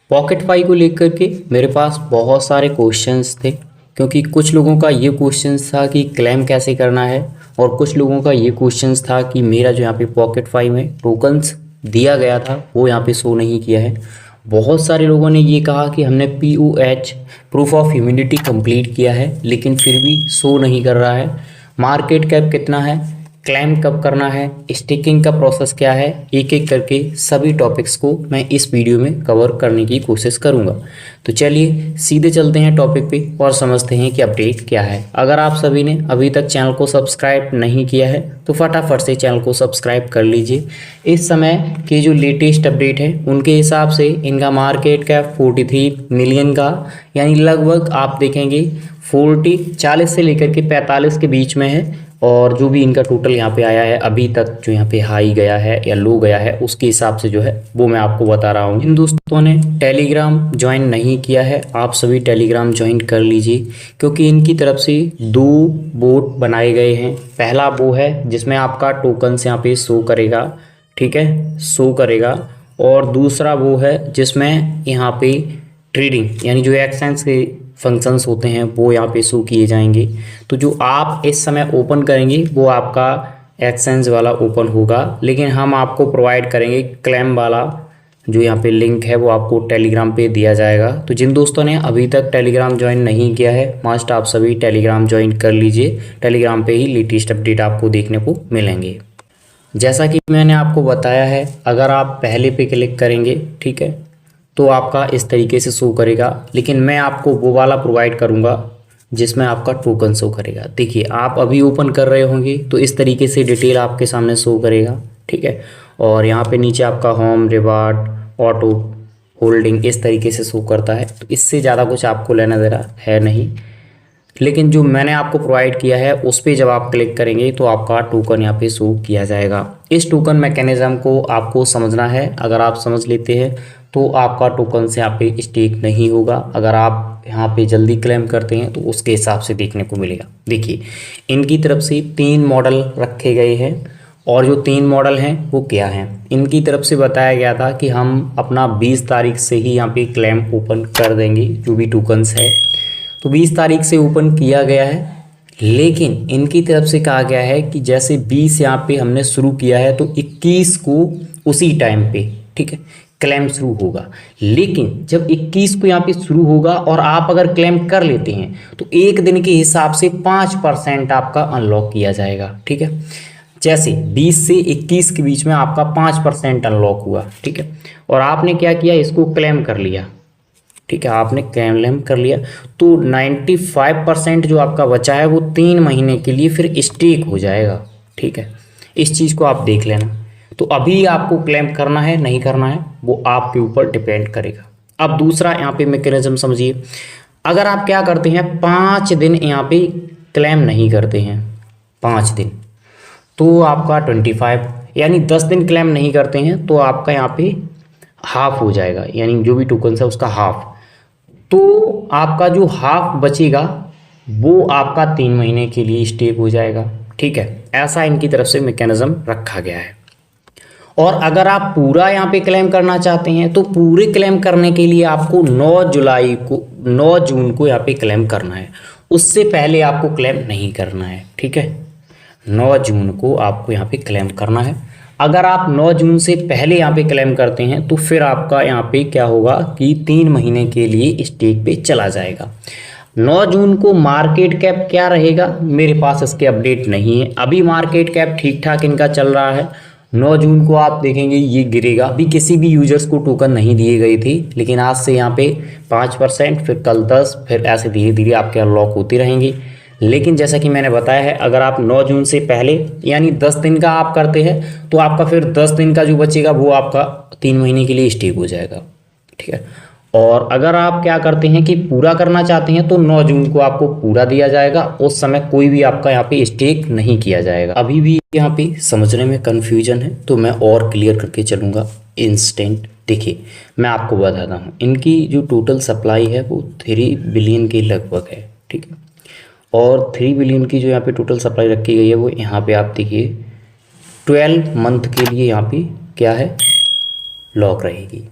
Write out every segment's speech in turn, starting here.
Pocket पाई को लेकर के मेरे पास बहुत सारे क्वेश्चंस थे, क्योंकि कुछ लोगों का ये क्वेश्चंस था कि क्लेम कैसे करना है और कुछ लोगों का ये क्वेश्चंस था कि मेरा जो यहाँ पे पॉकेट पाई में टोकन्स दिया गया था वो यहाँ पे शो नहीं किया है। बहुत सारे लोगों ने ये कहा कि हमने POH proof of humidity complete किया है लेकिन फिर भी शो नहीं कर रहा है। मार्केट कैप कितना है, क्लेम कब करना है, स्टेकिंग का प्रोसेस क्या है, एक एक करके सभी टॉपिक्स को मैं इस वीडियो में कवर करने की कोशिश करूंगा। तो चलिए सीधे चलते हैं टॉपिक पे और समझते हैं कि अपडेट क्या है। अगर आप सभी ने अभी तक चैनल को सब्सक्राइब नहीं किया है तो फटाफट से चैनल को सब्सक्राइब कर लीजिए। इस समय के जो लेटेस्ट अपडेट है उनके हिसाब से इनका मार्केट कैप 43 मिलियन का, यानी लगभग आप देखेंगे 40 से लेकर के 45 के बीच में है। और जो भी इनका टोटल यहाँ पे आया है अभी तक, जो यहाँ पे हाई गया है या लो गया है, उसके हिसाब से जो है वो मैं आपको बता रहा हूँ। इन दोस्तों ने टेलीग्राम ज्वाइन नहीं किया है, आप सभी टेलीग्राम ज्वाइन कर लीजिए, क्योंकि इनकी तरफ से 2 बोट बनाए गए हैं। पहला वो है जिसमें आपका टोकन्स यहाँ पे शो करेगा, ठीक है, शो करेगा। और दूसरा वो है जिसमें यहाँ पे ट्रेडिंग यानी जो एक्सचेंज के फंक्शंस होते हैं वो यहाँ पे शो किए जाएंगे। तो जो आप इस समय ओपन करेंगे वो आपका एक्सचेंज वाला ओपन होगा, लेकिन हम आपको प्रोवाइड करेंगे क्लेम वाला। जो यहाँ पे लिंक है वो आपको टेलीग्राम पे दिया जाएगा। तो जिन दोस्तों ने अभी तक टेलीग्राम ज्वाइन नहीं किया है, मस्ट आप सभी टेलीग्राम ज्वाइन कर लीजिए। टेलीग्राम पे ही लेटेस्ट अपडेट आपको देखने को मिलेंगे। जैसा कि मैंने आपको बताया है, अगर आप पहले पे क्लिक करेंगे, ठीक है, तो आपका इस तरीके से शो करेगा, लेकिन मैं आपको वो वाला प्रोवाइड करूंगा जिसमें आपका टोकन शो करेगा। देखिए आप अभी ओपन कर रहे होंगे तो इस तरीके से डिटेल आपके सामने शो करेगा, ठीक है। और यहाँ पे नीचे आपका होम, रिवार्ड, ऑटो होल्डिंग इस तरीके से शो करता है। तो इससे ज़्यादा कुछ आपको लेना देना है नहीं, लेकिन जो मैंने आपको प्रोवाइड किया है उस पर जब आप क्लिक करेंगे तो आपका टोकन यहाँ पे शो किया जाएगा। इस टोकन मैकेनिज्म को आपको समझना है। अगर आप समझ लेते हैं तो आपका टोकन से यहाँ पे स्टेक नहीं होगा। अगर आप यहाँ पे जल्दी क्लेम करते हैं तो उसके हिसाब से देखने को मिलेगा। देखिए इनकी तरफ से 3 मॉडल रखे गए हैं, और जो 3 मॉडल हैं वो क्या हैं, इनकी तरफ से बताया गया था कि हम अपना 20 तारीख से ही यहाँ पे क्लेम ओपन कर देंगे जो भी टोकन्स है। तो 20 तारीख से ओपन किया गया है, लेकिन इनकी तरफ से कहा गया है कि जैसे 20 यहाँ पे हमने शुरू किया है तो 21 को उसी टाइम पे, ठीक है, क्लेम शुरू होगा। लेकिन जब 21 को यहाँ पे शुरू होगा और आप अगर क्लेम कर लेते हैं तो एक दिन के हिसाब से 5% आपका अनलॉक किया जाएगा, ठीक है। जैसे 20 से 21 के बीच में आपका 5% अनलॉक हुआ, ठीक है, और आपने क्या किया, इसको क्लेम कर लिया, ठीक है, आपने क्लेम कर लिया, तो 95% जो आपका बचा है वो 3 महीने के लिए फिर स्टेक हो जाएगा, ठीक है। इस चीज़ को आप देख लेना। तो अभी आपको क्लेम करना है नहीं करना है वो आपके ऊपर डिपेंड करेगा। अब दूसरा यहाँ पे मैकेनिज्म समझिए। अगर आप क्या करते हैं, 5 दिन यहाँ पे क्लेम नहीं करते हैं, 5 दिन, तो आपका 25 यानी 10 दिन क्लेम नहीं करते हैं तो आपका यहाँ पे हाफ हो जाएगा, यानी जो भी टोकन है उसका हाफ। तो आपका जो हाफ बचेगा वो आपका 3 महीने के लिए स्टेक हो जाएगा, ठीक है। ऐसा इनकी तरफ से मैकेनिज्म रखा गया है। और अगर आप पूरा यहाँ पे क्लेम करना चाहते हैं तो पूरे क्लेम करने के लिए आपको 9 जून को यहाँ पे क्लेम करना है, उससे पहले आपको क्लेम नहीं करना है, ठीक है। 9 जून को आपको यहाँ पे क्लेम करना है। अगर आप 9 जून से पहले यहाँ पे क्लेम करते हैं तो फिर आपका यहाँ पे क्या होगा कि 3 महीने के लिए स्टेक पे चला जाएगा। 9 जून को मार्केट कैप क्या रहेगा, मेरे पास इसके अपडेट नहीं है। अभी मार्केट कैप ठीक ठाक इनका चल रहा है। 9 जून को आप देखेंगे ये गिरेगा। अभी किसी भी यूजर्स को टोकन नहीं दिए गए थे, लेकिन आज से यहाँ पे 5%, फिर कल 10, फिर ऐसे धीरे धीरे आपके अनलॉक होते रहेंगे। लेकिन जैसा कि मैंने बताया है, अगर आप 9 जून से पहले यानी 10 दिन का आप करते हैं तो आपका फिर 10 दिन का जो बचेगा वो आपका 3 महीने के लिए स्टेक हो जाएगा, ठीक है। और अगर आप क्या करते हैं कि पूरा करना चाहते हैं तो 9 जून को आपको पूरा दिया जाएगा, उस समय कोई भी आपका यहाँ पे स्टेक नहीं किया जाएगा। अभी भी यहाँ पे समझने में कन्फ्यूजन है तो मैं और क्लियर करके चलूँगा इंस्टेंट। देखिए मैं आपको बताता हूँ, इनकी जो टोटल सप्लाई है वो 3 बिलियन के लगभग है, ठीक है। और 3 बिलियन की जो यहाँ पे टोटल सप्लाई रखी गई है वो यहाँ पे आप देखिए 12 मंथ के लिए यहाँ पे क्या है, लॉक रहेगी।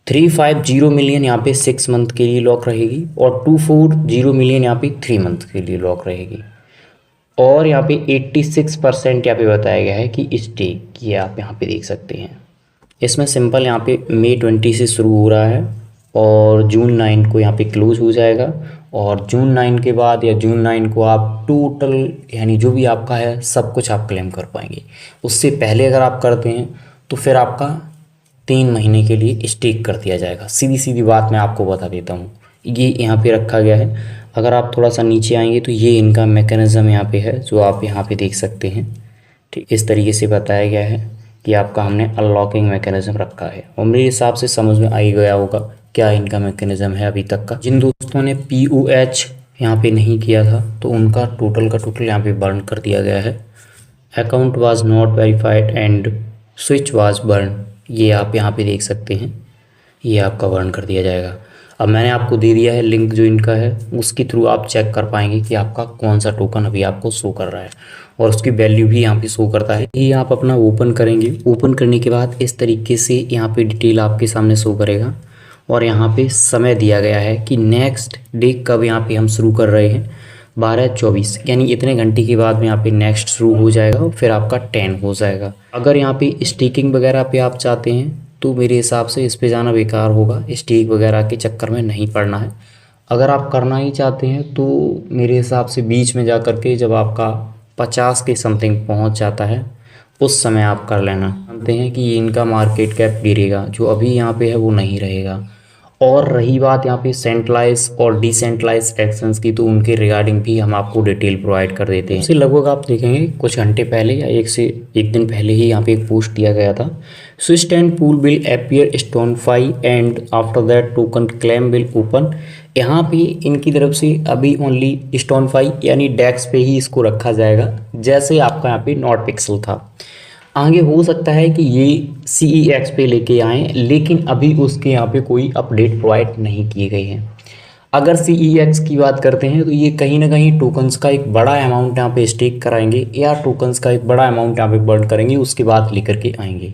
350 मिलियन यहाँ पे 6 मंथ के लिए लॉक रहेगी और 240 मिलियन यहाँ पे 3 मंथ के लिए लॉक रहेगी। और यहाँ पे 86% यहाँ पे बताया गया है कि स्टेक, ये आप यहाँ पे देख सकते हैं। इसमें सिंपल यहाँ पे मई 20 से शुरू हो रहा है और जून 9 को यहाँ पे क्लोज हो जाएगा। और जून 9 के बाद या जून 9 को आप टोटल यानी जो भी आपका है सब कुछ आप क्लेम कर पाएंगे। उससे पहले अगर आप करते हैं तो फिर आपका 3 महीने के लिए स्टेक कर दिया जाएगा। सीधी सीधी बात मैं आपको बता देता हूँ, ये यहाँ पे रखा गया है। अगर आप थोड़ा सा नीचे आएंगे तो ये इनका मैकेनिज़्म यहाँ पे है जो आप यहाँ पे देख सकते हैं। ठीक इस तरीके से बताया गया है कि आपका हमने अनलॉकिंग मैकेनिज़्म रखा है और मेरे हिसाब से समझ में आ ही गया होगा क्या इनका मैकेनिज़्म है अभी तक का। जिन दोस्तों ने POH यहाँ पे नहीं किया था तो उनका टोटल का टोटल यहाँ पे बर्न कर दिया गया है। Account was not verified and switch was born, ये आप यहाँ पे देख सकते हैं, ये आपका बर्न कर दिया जाएगा। अब मैंने आपको दे दिया है लिंक जो इनका है, उसके थ्रू आप चेक कर पाएंगे कि आपका कौन सा टोकन अभी आपको शो कर रहा है और उसकी वैल्यू भी यहाँ पे शो करता है। ये आप अपना ओपन करेंगे, ओपन करने के बाद इस तरीके से यहाँ पे डिटेल आपके सामने शो करेगा और यहाँ पे समय दिया गया है कि नेक्स्ट डे कब यहाँ पे हम शुरू कर रहे हैं, 12:24 यानी इतने घंटे के बाद में यहाँ पे नेक्स्ट शुरू हो जाएगा और फिर आपका 10 हो जाएगा। अगर यहाँ पे स्टेकिंग वगैरह पे आप चाहते हैं तो मेरे हिसाब से इस पे जाना बेकार होगा, स्टेक वगैरह के चक्कर में नहीं पड़ना है। अगर आप करना ही चाहते हैं तो मेरे हिसाब से बीच में जा कर के जब आपका 50 के समथिंग पहुंच जाता है उस समय आप कर लेना। जानते हैं कि इनका मार्केट कैप गिरेगा, जो अभी यहाँ पे है वो नहीं रहेगा। और रही बात यहाँ पे सेंट्रलाइज और डिसेंट्रलाइज एक्शंस की, तो उनके रिगार्डिंग भी हम आपको डिटेल प्रोवाइड कर देते हैं। इससे लगभग आप देखेंगे कुछ घंटे पहले या एक दिन पहले ही यहाँ पे एक पोस्ट दिया गया था, switch and pool will appear stonfi and after that token claim will open. यहाँ पे इनकी तरफ से अभी ओनली स्टोनफाई यानी डेक्स पे ही इसको रखा जाएगा, जैसे आपका यहाँ पे नॉट पिक्सल था। आगे हो सकता है कि ये CEX पे लेके आएँ, लेकिन अभी उसके यहाँ पे कोई अपडेट प्रोवाइड नहीं किए गए हैं। अगर CEX की बात करते हैं तो ये कहीं ना कहीं टोकन्स का एक बड़ा अमाउंट यहाँ पे स्टेक कराएंगे या टोकन्स का एक बड़ा अमाउंट यहाँ पे बर्न करेंगे, उसके बाद लेकर के आएंगे।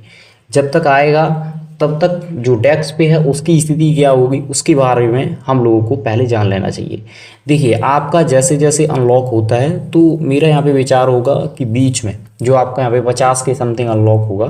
जब तक आएगा तब तक जो डेक्स पे है उसकी स्थिति क्या होगी उसके बारे में हम लोगों को पहले जान लेना चाहिए। देखिए आपका जैसे जैसे अनलॉक होता है तो मेरा यहाँ पे विचार होगा कि बीच में जो आपका यहाँ पे 50 के समथिंग अनलॉक होगा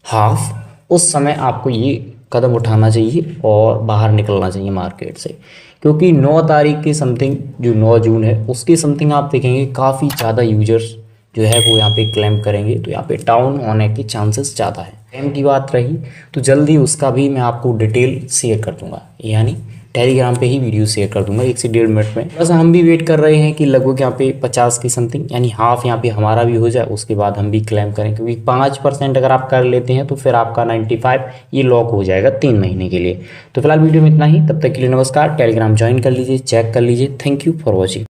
हाफ, उस समय आपको ये कदम उठाना चाहिए और बाहर निकलना चाहिए मार्केट से, क्योंकि 9 तारीख के समथिंग जो 9 जून है उसके समथिंग आप देखेंगे काफ़ी ज़्यादा यूजर्स जो है वो यहाँ पे क्लेम करेंगे, तो यहाँ पे डाउन होने के चांसेस ज़्यादा है। क्लेम की बात रही तो जल्दी उसका भी मैं आपको डिटेल शेयर कर दूंगा, यानी टेलीग्राम पे ही वीडियो शेयर कर दूंगा 1 से 1.5 मिनट में। बस हम भी वेट कर रहे हैं कि लगभग यहाँ पे 50 की समथिंग यानी हाफ यहाँ पे हमारा भी हो जाए, उसके बाद हम भी क्लेम करें, क्योंकि 5% अगर आप कर लेते हैं तो फिर आपका 95 ये लॉक हो जाएगा 3 महीने के लिए। तो फिलहाल वीडियो में इतना ही, तब तक के लिए नमस्कार। टेलीग्राम ज्वाइन कर लीजिए, चेक कर लीजिए। Thank you for watching.